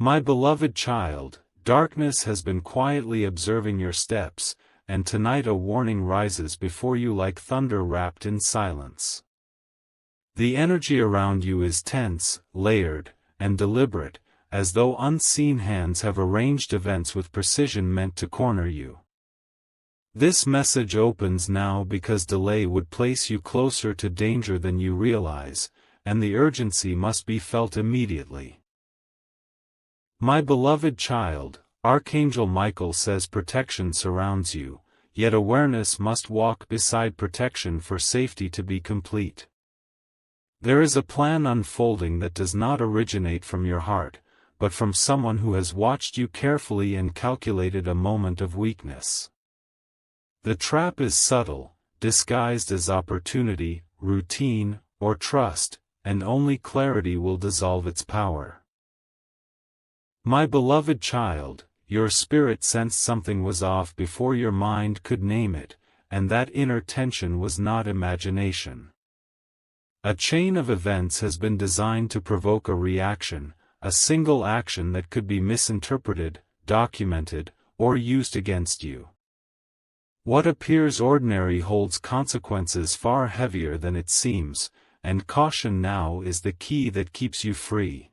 My beloved child, darkness has been quietly observing your steps, and tonight a warning rises before you like thunder wrapped in silence. The energy around you is tense, layered, and deliberate, as though unseen hands have arranged events with precision meant to corner you. This message opens now because delay would place you closer to danger than you realize, and the urgency must be felt immediately. My beloved child, Archangel Michael says protection surrounds you, yet awareness must walk beside protection for safety to be complete. There is a plan unfolding that does not originate from your heart, but from someone who has watched you carefully and calculated a moment of weakness. The trap is subtle, disguised as opportunity, routine, or trust, and only clarity will dissolve its power. My beloved child, your spirit sensed something was off before your mind could name it, and that inner tension was not imagination. A chain of events has been designed to provoke a reaction, a single action that could be misinterpreted, documented, or used against you. What appears ordinary holds consequences far heavier than it seems, and caution now is the key that keeps you free.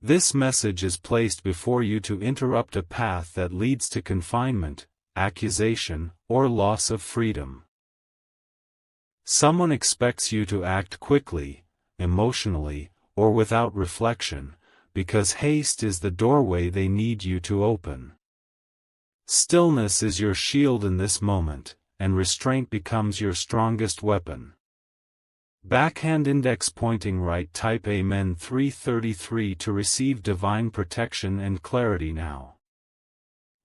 This message is placed before you to interrupt a path that leads to confinement, accusation, or loss of freedom. Someone expects you to act quickly, emotionally, or without reflection, because haste is the doorway they need you to open. Stillness is your shield in this moment, and restraint becomes your strongest weapon. Backhand index pointing right. Type Amen 333 to receive divine protection and clarity now.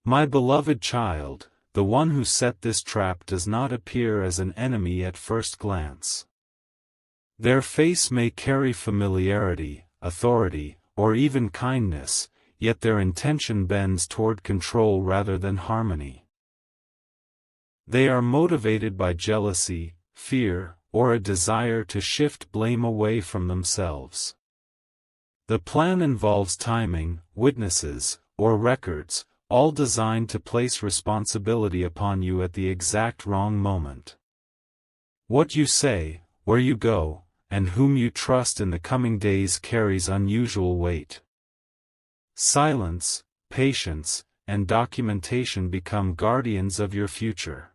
My beloved child, the one who set this trap does not appear as an enemy at first glance. Their face may carry familiarity, authority, or even kindness, yet their intention bends toward control rather than harmony. They are motivated by jealousy, fear, or a desire to shift blame away from themselves. The plan involves timing, witnesses, or records, all designed to place responsibility upon you at the exact wrong moment. What you say, where you go, and whom you trust in the coming days carries unusual weight. Silence, patience, and documentation become guardians of your future.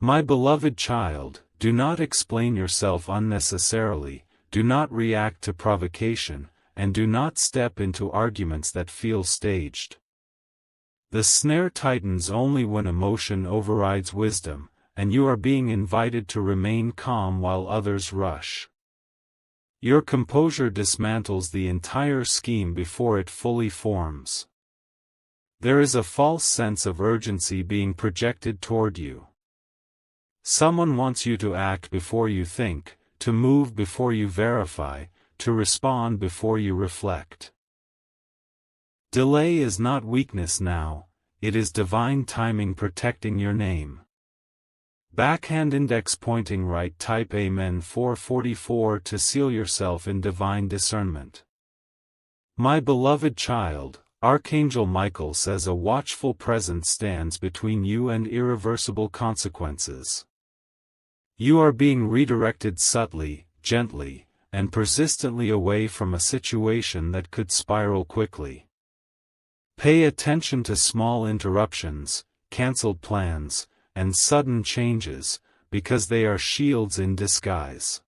My beloved child, do not explain yourself unnecessarily, do not react to provocation, and do not step into arguments that feel staged. The snare tightens only when emotion overrides wisdom, and you are being invited to remain calm while others rush. Your composure dismantles the entire scheme before it fully forms. There is a false sense of urgency being projected toward you. Someone wants you to act before you think, to move before you verify, to respond before you reflect. Delay is not weakness now, it is divine timing protecting your name. Backhand index pointing right. Type Amen 444 to seal yourself in divine discernment. My beloved child, Archangel Michael says a watchful presence stands between you and irreversible consequences. You are being redirected subtly, gently, and persistently away from a situation that could spiral quickly. Pay attention to small interruptions, canceled plans, and sudden changes, because they are shields in disguise.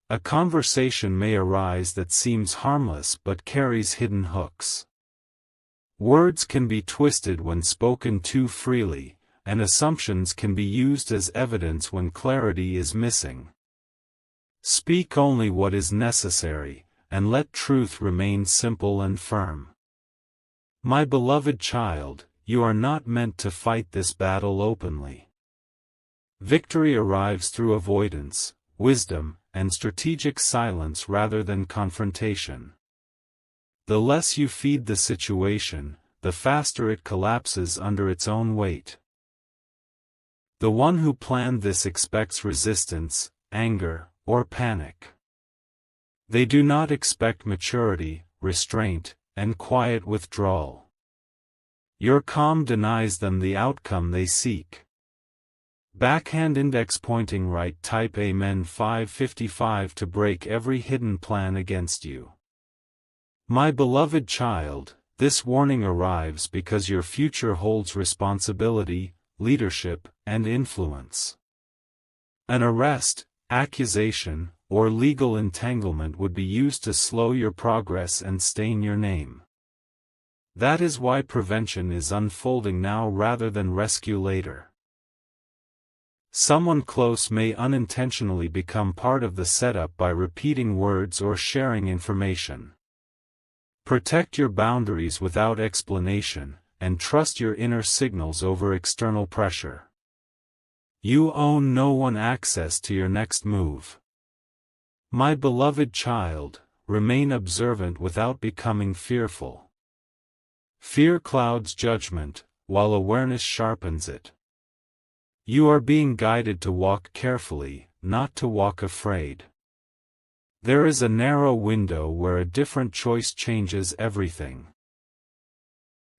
A conversation may arise that seems harmless but carries hidden hooks. Words can be twisted when spoken too freely, and assumptions can be used as evidence when clarity is missing. Speak only what is necessary, and let truth remain simple and firm. My beloved child, you are not meant to fight this battle openly. Victory arrives through avoidance, wisdom, and strategic silence rather than confrontation. The less you feed the situation, the faster it collapses under its own weight. The one who planned this expects resistance, anger, or panic. They do not expect maturity, restraint, and quiet withdrawal. Your calm denies them the outcome they seek. Backhand index pointing right. Type Amen 555 to break every hidden plan against you. My beloved child, this warning arrives because your future holds responsibility, leadership, and influence. An arrest, accusation, or legal entanglement would be used to slow your progress and stain your name. That is why prevention is unfolding now rather than rescue later. Someone close may unintentionally become part of the setup by repeating words or sharing information. Protect your boundaries without explanation, and trust your inner signals over external pressure. You own no one access to your next move. My beloved child, remain observant without becoming fearful. Fear clouds judgment, while awareness sharpens it. You are being guided to walk carefully, not to walk afraid. There is a narrow window where a different choice changes everything.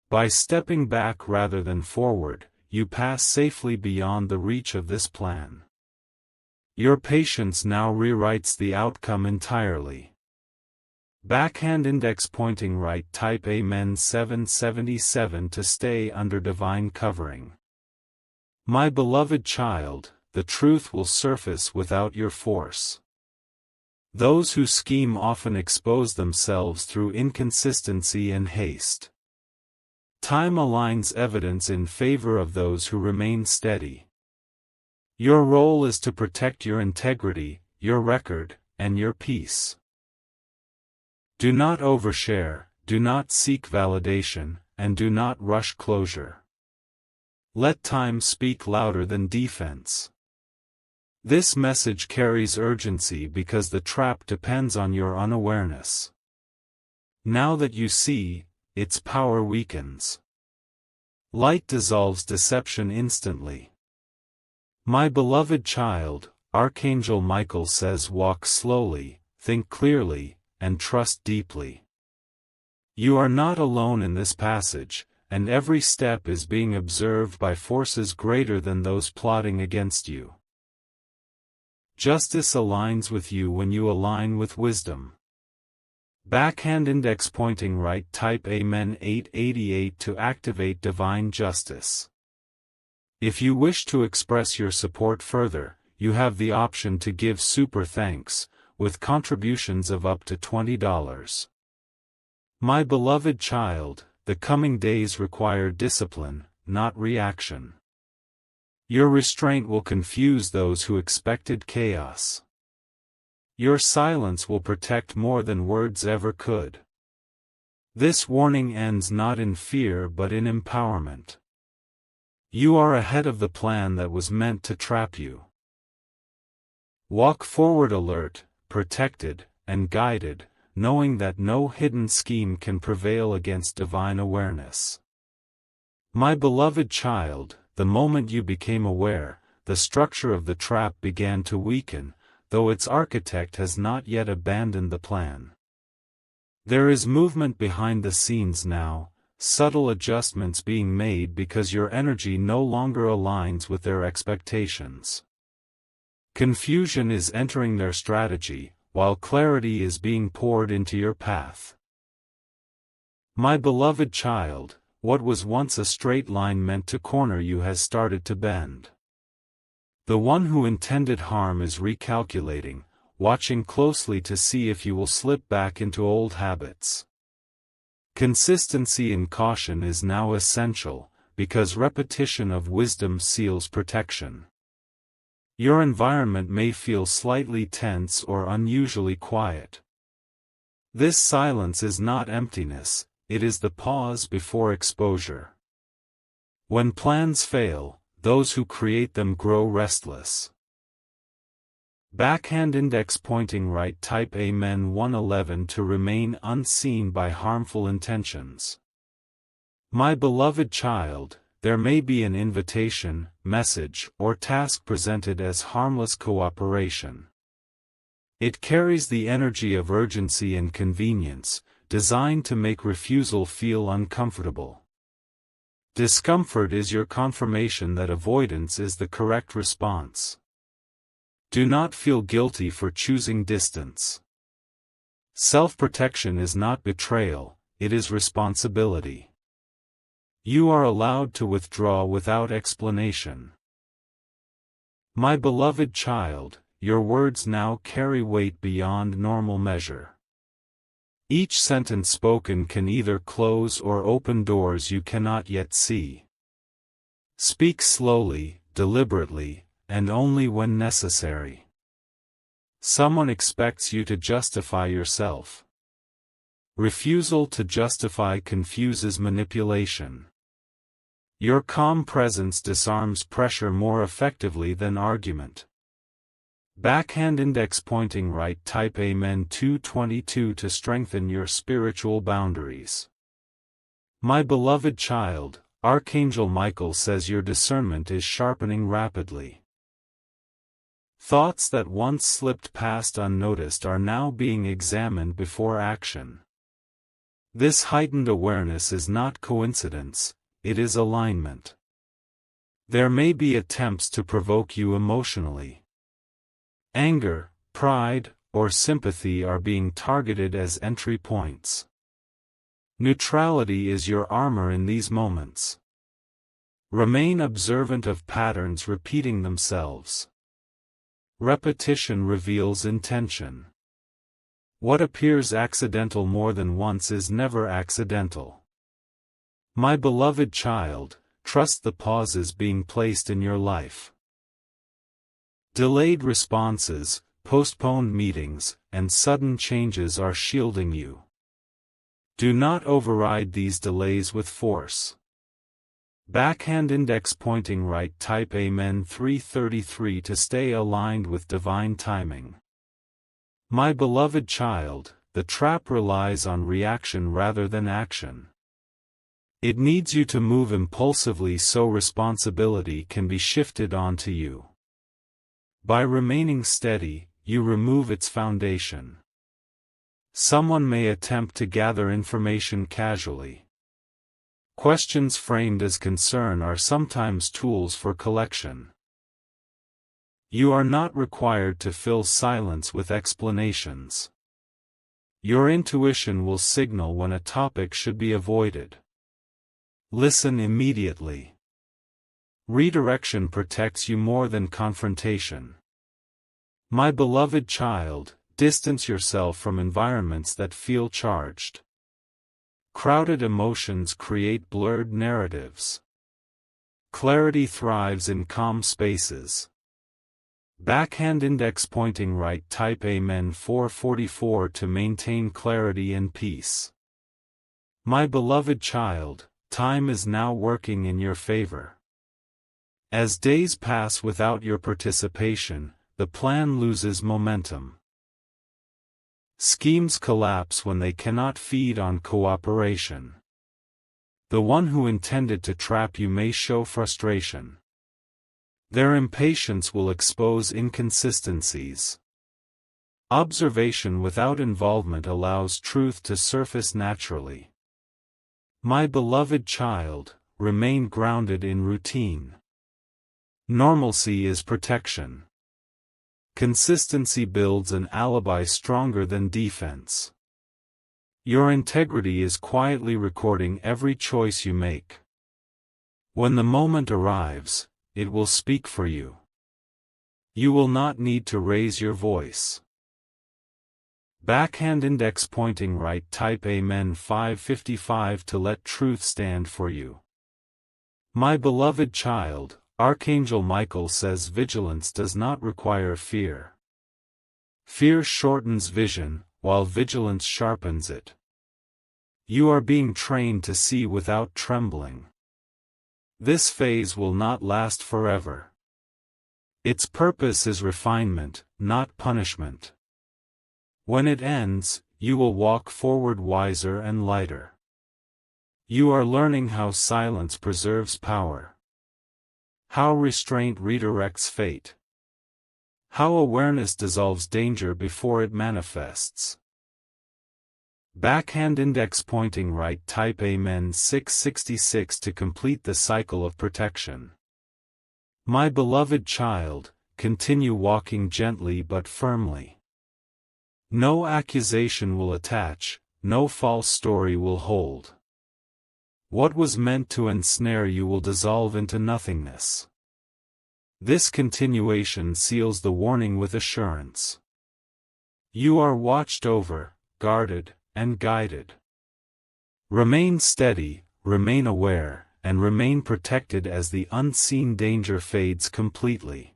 By stepping back rather than forward, you pass safely beyond the reach of this plan. Your patience now rewrites the outcome entirely. Backhand index pointing right. Type Amen 777 to stay under divine covering. My beloved child, the truth will surface without your force. Those who scheme often expose themselves through inconsistency and haste. Time aligns evidence in favor of those who remain steady. Your role is to protect your integrity, your record, and your peace. Do not overshare, do not seek validation, and do not rush closure. Let time speak louder than defense. This message carries urgency because the trap depends on your unawareness. Now that you see, its power weakens. Light dissolves deception instantly. My beloved child, Archangel Michael says walk slowly, think clearly, and trust deeply. You are not alone in this passage, and every step is being observed by forces greater than those plotting against you. Justice aligns with you when you align with wisdom. Backhand index pointing right. Type Amen 888 to activate divine justice. If you wish to express your support further, you have the option to give super thanks, with contributions of up to $20. My beloved child, the coming days require discipline, not reaction. Your restraint will confuse those who expected chaos. Your silence will protect more than words ever could. This warning ends not in fear but in empowerment. You are ahead of the plan that was meant to trap you. Walk forward alert, protected, and guided, knowing that no hidden scheme can prevail against divine awareness. My beloved child, the moment you became aware, the structure of the trap began to weaken, though its architect has not yet abandoned the plan. There is movement behind the scenes now, subtle adjustments being made because your energy no longer aligns with their expectations. Confusion is entering their strategy, while clarity is being poured into your path. My beloved child, what was once a straight line meant to corner you has started to bend. The one who intended harm is recalculating, watching closely to see if you will slip back into old habits. Consistency and caution is now essential, because repetition of wisdom seals protection. Your environment may feel slightly tense or unusually quiet. This silence is not emptiness, it is the pause before exposure. When plans fail, those who create them grow restless. Backhand index pointing right. Type Amen 111 to remain unseen by harmful intentions. My beloved child, there may be an invitation, message, or task presented as harmless cooperation. It carries the energy of urgency and convenience, designed to make refusal feel uncomfortable. Discomfort is your confirmation that avoidance is the correct response. Do not feel guilty for choosing distance. Self-protection is not betrayal, it is responsibility. You are allowed to withdraw without explanation. My beloved child, your words now carry weight beyond normal measure. Each sentence spoken can either close or open doors you cannot yet see. Speak slowly, deliberately, and only when necessary. Someone expects you to justify yourself. Refusal to justify confuses manipulation. Your calm presence disarms pressure more effectively than argument. Backhand index pointing right. Type Amen 222 to strengthen your spiritual boundaries. My beloved child, Archangel Michael says your discernment is sharpening rapidly. Thoughts that once slipped past unnoticed are now being examined before action. This heightened awareness is not coincidence, it is alignment. There may be attempts to provoke you emotionally. Anger, pride, or sympathy are being targeted as entry points. Neutrality is your armor in these moments. Remain observant of patterns repeating themselves. Repetition reveals intention. What appears accidental more than once is never accidental. My beloved child, trust the pauses being placed in your life. Delayed responses, postponed meetings, and sudden changes are shielding you. Do not override these delays with force. Backhand index pointing right. Type Amen 333 to stay aligned with divine timing. My beloved child, the trap relies on reaction rather than action. It needs you to move impulsively so responsibility can be shifted onto you. By remaining steady, you remove its foundation. Someone may attempt to gather information casually. Questions framed as concern are sometimes tools for collection. You are not required to fill silence with explanations. Your intuition will signal when a topic should be avoided. Listen immediately. Redirection protects you more than confrontation. My beloved child, distance yourself from environments that feel charged. Crowded emotions create blurred narratives. Clarity thrives in calm spaces. Backhand index pointing right. Type Amen 444 to maintain clarity and peace. My beloved child, time is now working in your favor. As days pass without your participation, the plan loses momentum. Schemes collapse when they cannot feed on cooperation. The one who intended to trap you may show frustration. Their impatience will expose inconsistencies. Observation without involvement allows truth to surface naturally. My beloved child, remain grounded in routine. Normalcy is protection. Consistency builds an alibi stronger than defense. Your integrity is quietly recording every choice you make. When the moment arrives, it will speak for you. You will not need to raise your voice. Backhand index pointing right. Type Amen 555 to let truth stand for you. My beloved child, Archangel Michael says vigilance does not require fear. Fear shortens vision, while vigilance sharpens it. You are being trained to see without trembling. This phase will not last forever. Its purpose is refinement, not punishment. When it ends, you will walk forward wiser and lighter. You are learning how silence preserves power. How restraint redirects fate. How awareness dissolves danger before it manifests. Backhand index pointing right. Type Amen 666 to complete the cycle of protection. My beloved child, continue walking gently but firmly. No accusation will attach, no false story will hold. What was meant to ensnare you will dissolve into nothingness. This continuation seals the warning with assurance. You are watched over, guarded, and guided. Remain steady, remain aware, and remain protected as the unseen danger fades completely.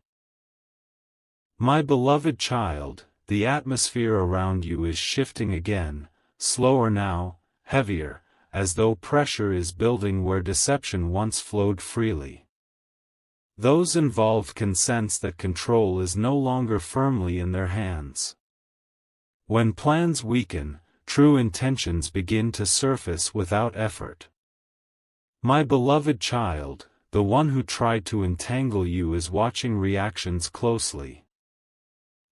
My beloved child, the atmosphere around you is shifting again, slower now, heavier, as though pressure is building where deception once flowed freely. Those involved can sense that control is no longer firmly in their hands. When plans weaken, true intentions begin to surface without effort. My beloved child, the one who tried to entangle you is watching reactions closely.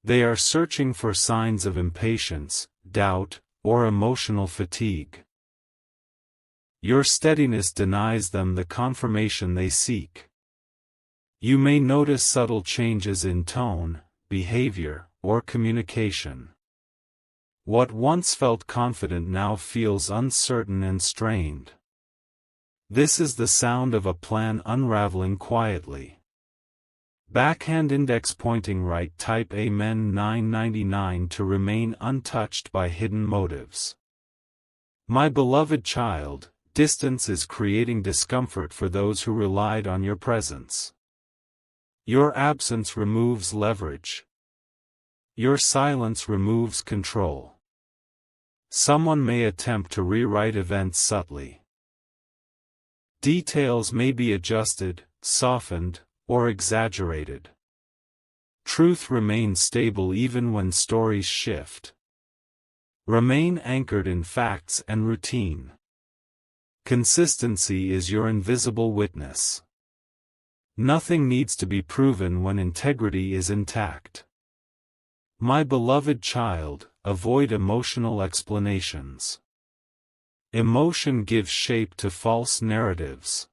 They are searching for signs of impatience, doubt, or emotional fatigue. Your steadiness denies them the confirmation they seek. You may notice subtle changes in tone, behavior, or communication. What once felt confident now feels uncertain and strained. This is the sound of a plan unraveling quietly. Backhand index pointing right. Type Amen 999 to remain untouched by hidden motives. My beloved child, distance is creating discomfort for those who relied on your presence. Your absence removes leverage. Your silence removes control. Someone may attempt to rewrite events subtly. Details may be adjusted, softened, or exaggerated. Truth remains stable even when stories shift. Remain anchored in facts and routine. Consistency is your invisible witness. Nothing needs to be proven when integrity is intact. My beloved child, avoid emotional explanations. Emotion gives shape to false narratives.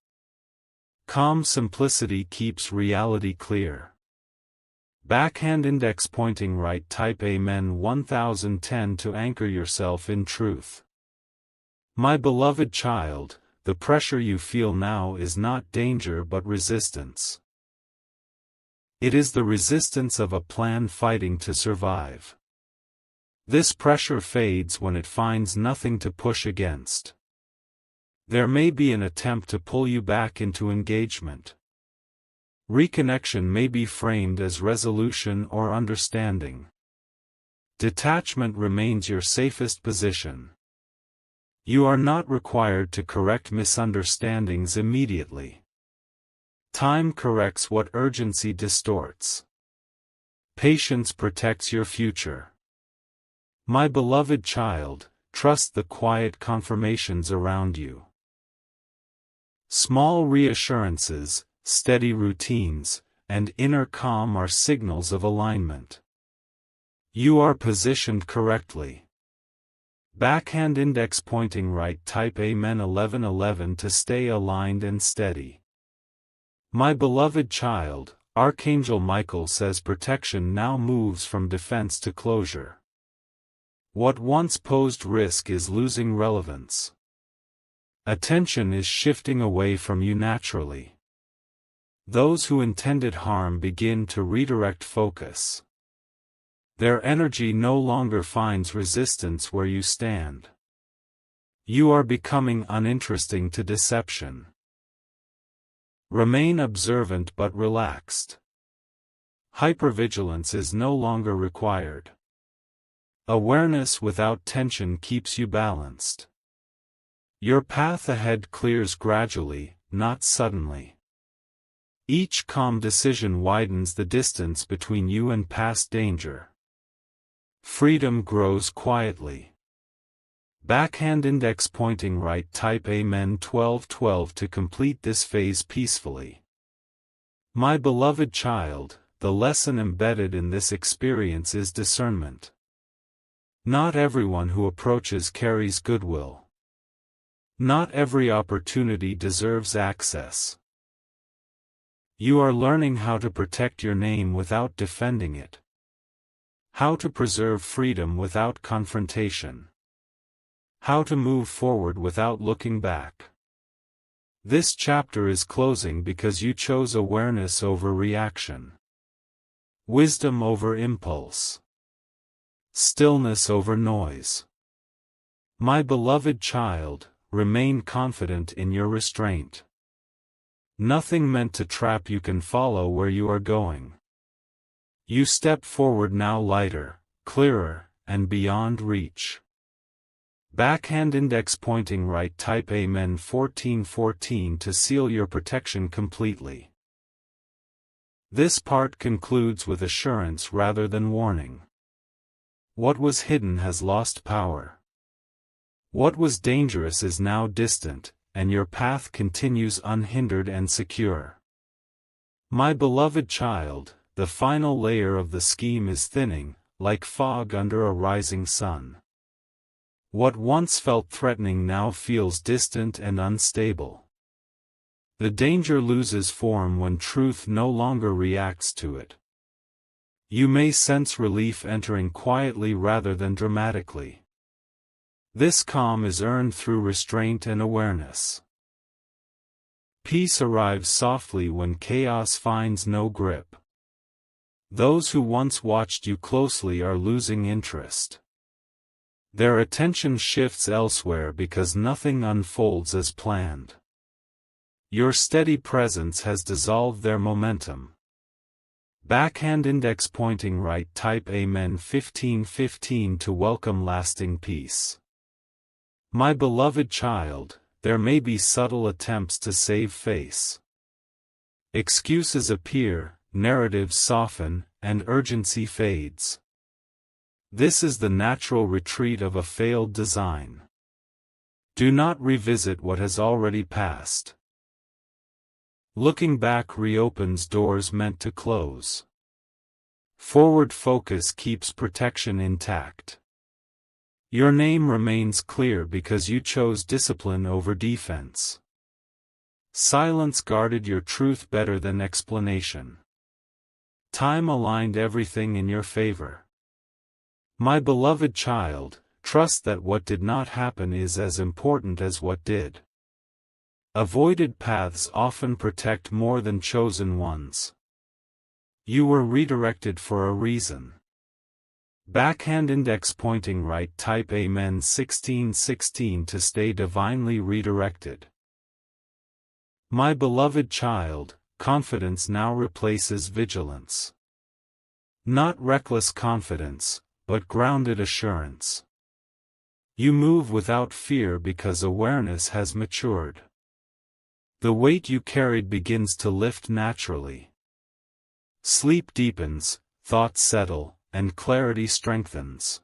Calm simplicity keeps reality clear. Backhand index pointing right. Type Amen 1010 to anchor yourself in truth. My beloved child, the pressure you feel now is not danger but resistance. It is the resistance of a plan fighting to survive. This pressure fades when it finds nothing to push against. There may be an attempt to pull you back into engagement. Reconnection may be framed as resolution or understanding. Detachment remains your safest position. You are not required to correct misunderstandings immediately. Time corrects what urgency distorts. Patience protects your future. My beloved child, trust the quiet confirmations around you. Small reassurances, steady routines, and inner calm are signals of alignment. You are positioned correctly. Backhand index pointing right. Type Amen 1111 to stay aligned and steady. My beloved child, Archangel Michael says protection now moves from defense to closure. What once posed risk is losing relevance. Attention is shifting away from you naturally. Those who intended harm begin to redirect focus. Their energy no longer finds resistance where you stand. You are becoming uninteresting to deception. Remain observant but relaxed. Hypervigilance is no longer required. Awareness without tension keeps you balanced. Your path ahead clears gradually, not suddenly. Each calm decision widens the distance between you and past danger. Freedom grows quietly. Backhand index pointing right. Type Amen 1212 to complete this phase peacefully. My beloved child, the lesson embedded in this experience is discernment. Not everyone who approaches carries goodwill. Not every opportunity deserves access. You are learning how to protect your name without defending it. How to preserve freedom without confrontation. How to move forward without looking back. This chapter is closing because you chose awareness over reaction. Wisdom over impulse. Stillness over noise. My beloved child, remain confident in your restraint. Nothing meant to trap you can follow where you are going. You step forward now lighter, clearer, and beyond reach. Backhand index pointing right. Type Amen 1414 to seal your protection completely. This part concludes with assurance rather than warning. What was hidden has lost power. What was dangerous is now distant, and your path continues unhindered and secure. My beloved child, the final layer of the scheme is thinning, like fog under a rising sun. What once felt threatening now feels distant and unstable. The danger loses form when truth no longer reacts to it. You may sense relief entering quietly rather than dramatically. This calm is earned through restraint and awareness. Peace arrives softly when chaos finds no grip. Those who once watched you closely are losing interest. Their attention shifts elsewhere because nothing unfolds as planned. Your steady presence has dissolved their momentum. Backhand index pointing right. Type Amen 1515 to welcome lasting peace. My beloved child, there may be subtle attempts to save face. Excuses appear, narratives soften, and urgency fades. This is the natural retreat of a failed design. Do not revisit what has already passed. Looking back reopens doors meant to close. Forward focus keeps protection intact. Your name remains clear because you chose discipline over defense. Silence guarded your truth better than explanation. Time aligned everything in your favor. My beloved child, trust that what did not happen is as important as what did. Avoided paths often protect more than chosen ones. You were redirected for a reason. Backhand index pointing right. Type Amen 1616 to stay divinely redirected. My beloved child, confidence now replaces vigilance. Not reckless confidence, but grounded assurance. You move without fear because awareness has matured. The weight you carried begins to lift naturally. Sleep deepens, thoughts settle, and clarity strengthens.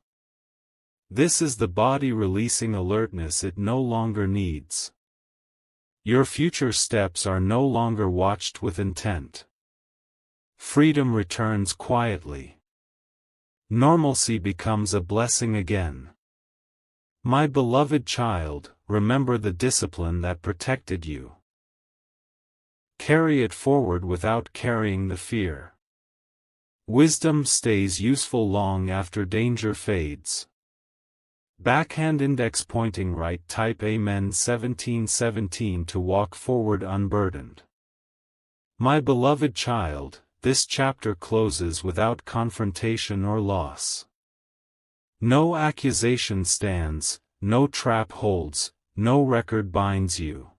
This is the body releasing alertness it no longer needs. Your future steps are no longer watched with intent. Freedom returns quietly. Normalcy becomes a blessing again. My beloved child, remember the discipline that protected you. Carry it forward without carrying the fear. Wisdom stays useful long after danger fades. Backhand index pointing right. Type Amen 1717 to walk forward unburdened. My beloved child, this chapter closes without confrontation or loss. No accusation stands, no trap holds, no record binds you.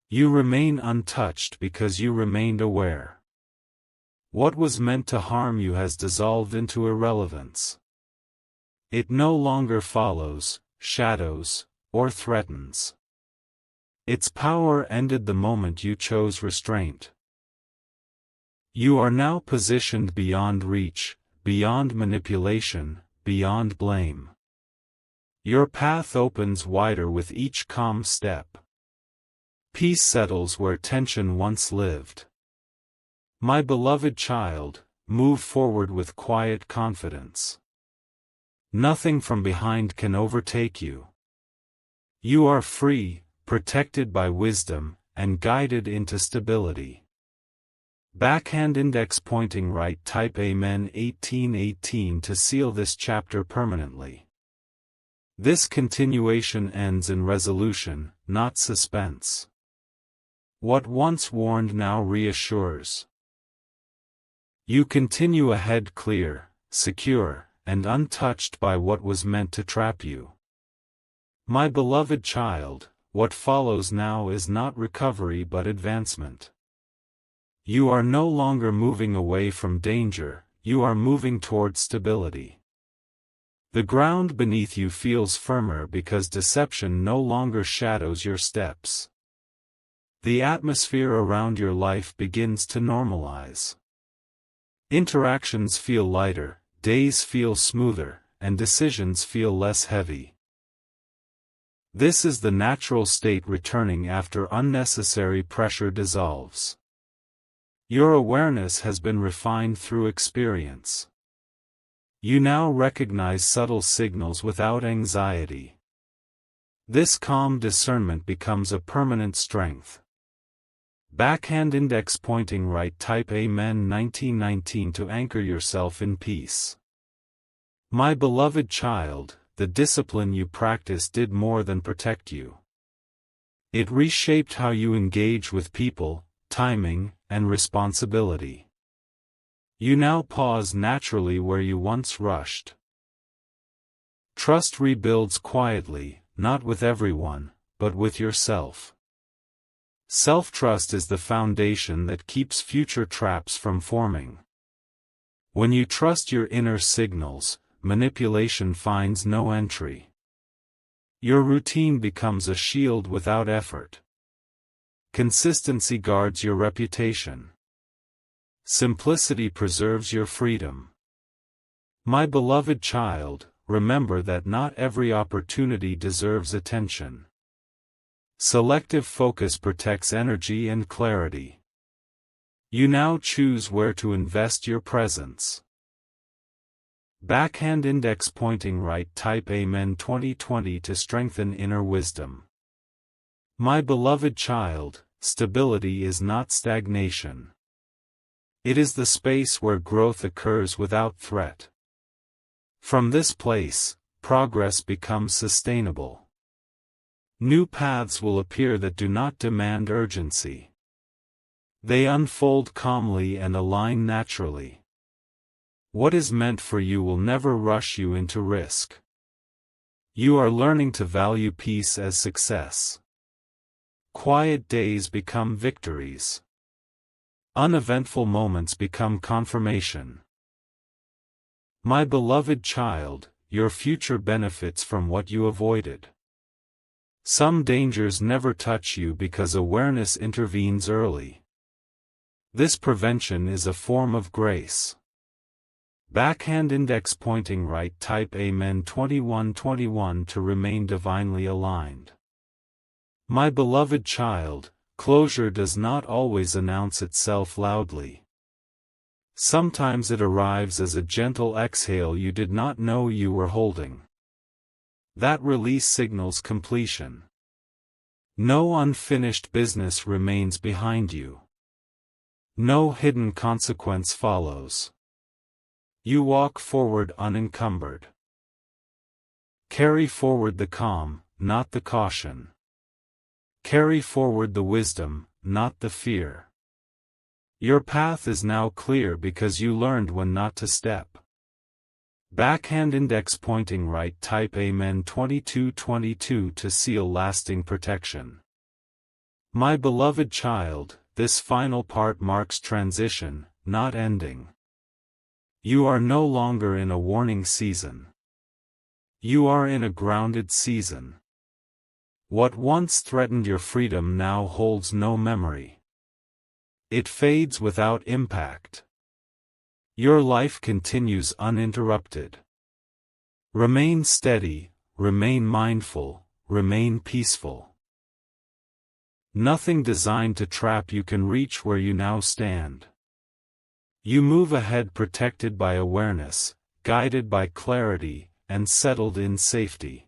You remain untouched because you remained aware. What was meant to harm you has dissolved into irrelevance. It no longer follows, shadows, or threatens. Its power ended the moment you chose restraint. You are now positioned beyond reach, beyond manipulation, beyond blame. Your path opens wider with each calm step. Peace settles where tension once lived. My beloved child, move forward with quiet confidence. Nothing from behind can overtake you. You are free, protected by wisdom, and guided into stability. Backhand index pointing right. Type Amen 1818 to seal this chapter permanently. This continuation ends in resolution, not suspense. What once warned now reassures. You continue ahead clear, secure, and untouched by what was meant to trap you. My beloved child, what follows now is not recovery but advancement. You are no longer moving away from danger, you are moving toward stability. The ground beneath you feels firmer because deception no longer shadows your steps. The atmosphere around your life begins to normalize. Interactions feel lighter, days feel smoother, and decisions feel less heavy. This is the natural state returning after unnecessary pressure dissolves. Your awareness has been refined through experience. You now recognize subtle signals without anxiety. This calm discernment becomes a permanent strength. Backhand index pointing right. Type Amen 1919 to anchor yourself in peace. My beloved child, the discipline you practiced did more than protect you. It reshaped how you engage with people, timing, and responsibility. You now pause naturally where you once rushed. Trust rebuilds quietly, not with everyone, but with yourself. Self-trust is the foundation that keeps future traps from forming. When you trust your inner signals, manipulation finds no entry. Your routine becomes a shield without effort. Consistency guards your reputation. Simplicity preserves your freedom. My beloved child, remember that not every opportunity deserves attention. Selective focus protects energy and clarity. You now choose where to invest your presence. Backhand index pointing right. Type Amen 2020 to strengthen inner wisdom. My beloved child, stability is not stagnation. It is the space where growth occurs without threat. From this place, progress becomes sustainable. New paths will appear that do not demand urgency. They unfold calmly and align naturally. What is meant for you will never rush you into risk. You are learning to value peace as success. Quiet days become victories. Uneventful moments become confirmation. My beloved child, your future benefits from what you avoided. Some dangers never touch you because awareness intervenes early. This prevention is a form of grace. Backhand index pointing right. Type Amen 2121 to remain divinely aligned. My beloved child, closure does not always announce itself loudly. Sometimes it arrives as a gentle exhale you did not know you were holding. That release signals completion. No unfinished business remains behind you. No hidden consequence follows. You walk forward unencumbered. Carry forward the calm, not the caution. Carry forward the wisdom, not the fear. Your path is now clear because you learned when not to step. Backhand index pointing right. Type Amen 2222 to seal lasting protection. My beloved child, this final part marks transition, not ending. You are no longer in a warning season. You are in a grounded season. What once threatened your freedom now holds no memory. It fades without impact. Your life continues uninterrupted. Remain steady, remain mindful, remain peaceful. Nothing designed to trap you can reach where you now stand. You move ahead protected by awareness, guided by clarity, and settled in safety.